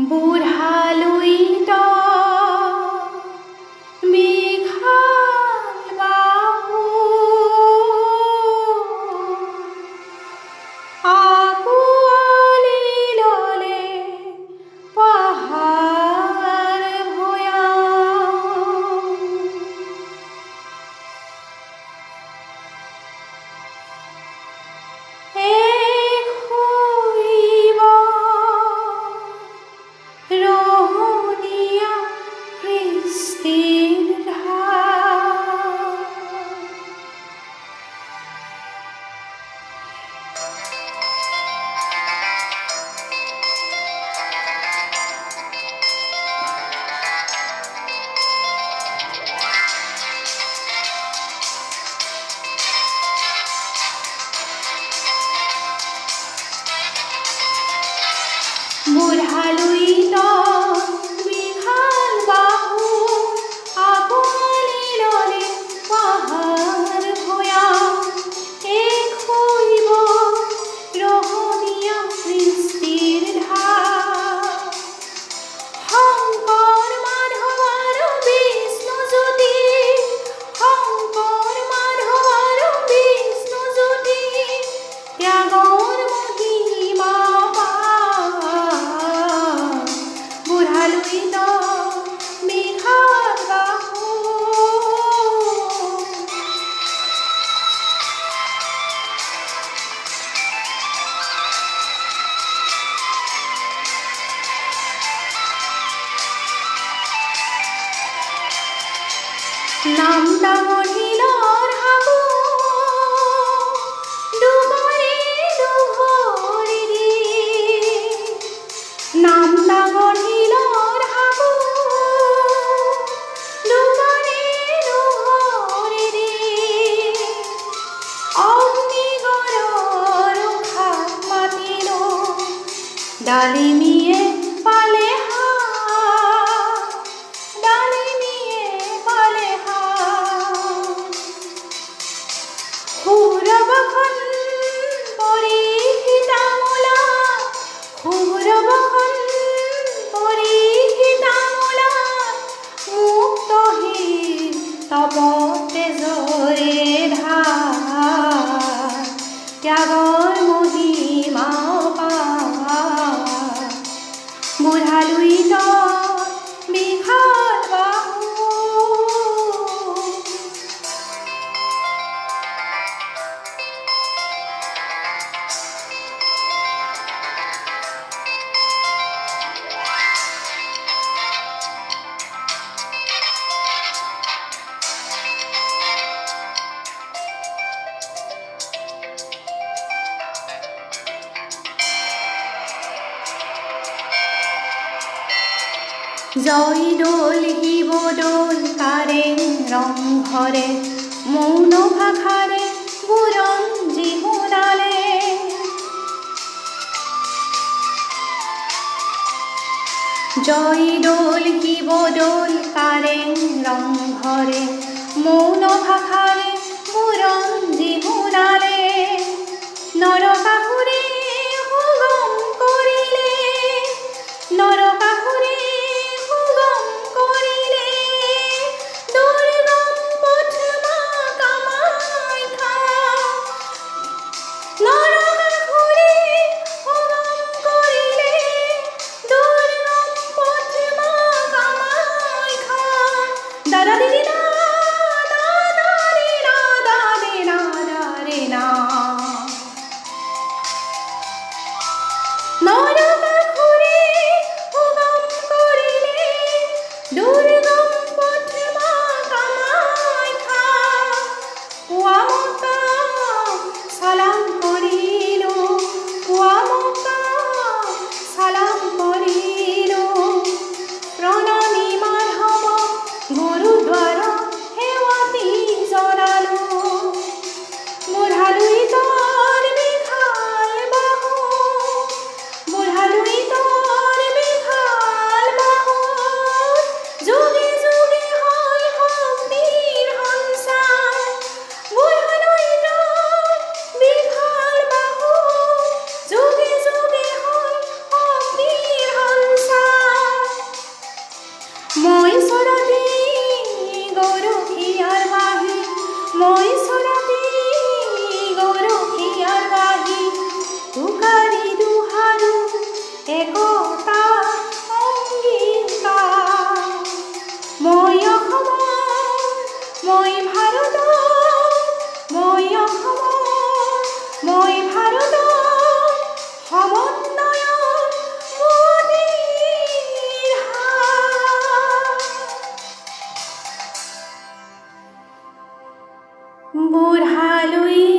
বুঢ়ালুইত বিশাল বাহু আঁকোৱালি ল'লে পাহাৰ ভৈয়াম। এক শৈব ৰহণীয়া কৃষ্টিৰ ধাৰ। বুঢ়ালুইত বিশাল বাহু আঁকোৱালি ল'লে পাহাৰ ভৈয়াম। এক শৈব ৰহণীয়া কৃষ্টিৰ ধাৰ। শংকৰ মাধৱ আৰু বিষ্ণুজ্যোতি, শংকৰ মাধৱ আৰু বিষ্ণুজ্যোতি, ত্যাগৰ মহিমা পাৰ। বুঢ়ালুইত বিশাল বাহু। নাম ডাঙৰ শিলৰ সাগু, দুবৰি দুভৰি দি। নাম ডাঙৰ শিলৰ সাগু, দুবৰি দুভৰি দি। অগ্নিগড়ৰ উশাহ মাতিলো, ডালিমিয়ে পালে হাত, ডালিমিয়ে পালে হাত। সৌৰভখন পৰি সীতামূলা, সৌৰভখন পৰি সীতামূলা, মুক্তহীন তপ তেজৰে ধাৰ। ত্যাগৰ মহিমা পাৰ। বুঢ়ালুইত বিশাল বাহু। জয়দৌল শিৱদৌল কাৰেং ৰংঘৰে, মৌন ভাষাৰে বুৰঞ্জী শুনালে। জয়দৌল শিৱদৌল কাৰেং ৰংঘৰে, মৌন ভাষাৰে বুৰঞ্জী শুনালে। নৰকাসুৰে সুগম কৰিলে, নৰকাসুৰে সুগম কৰিলে, দুৰ্গম পথ মা কামাখ্যা। নৰকাসুৰে সুগম কৰিলে, দুৰ্গম পথ মা কামাখ্যা। দাদা দিদি দা, দাদা দিদি মই চৰাতে গৰখীয়াৰ বাহি তোকাৰি দুহাৰো একতা অংগীকাৰ। মই অসমৰ, মই ভাৰতৰ, মই অসমৰ, মই ভাৰতৰ সমন্বয়ৰ মোদীৰ হাত। বুঢ়ালৈ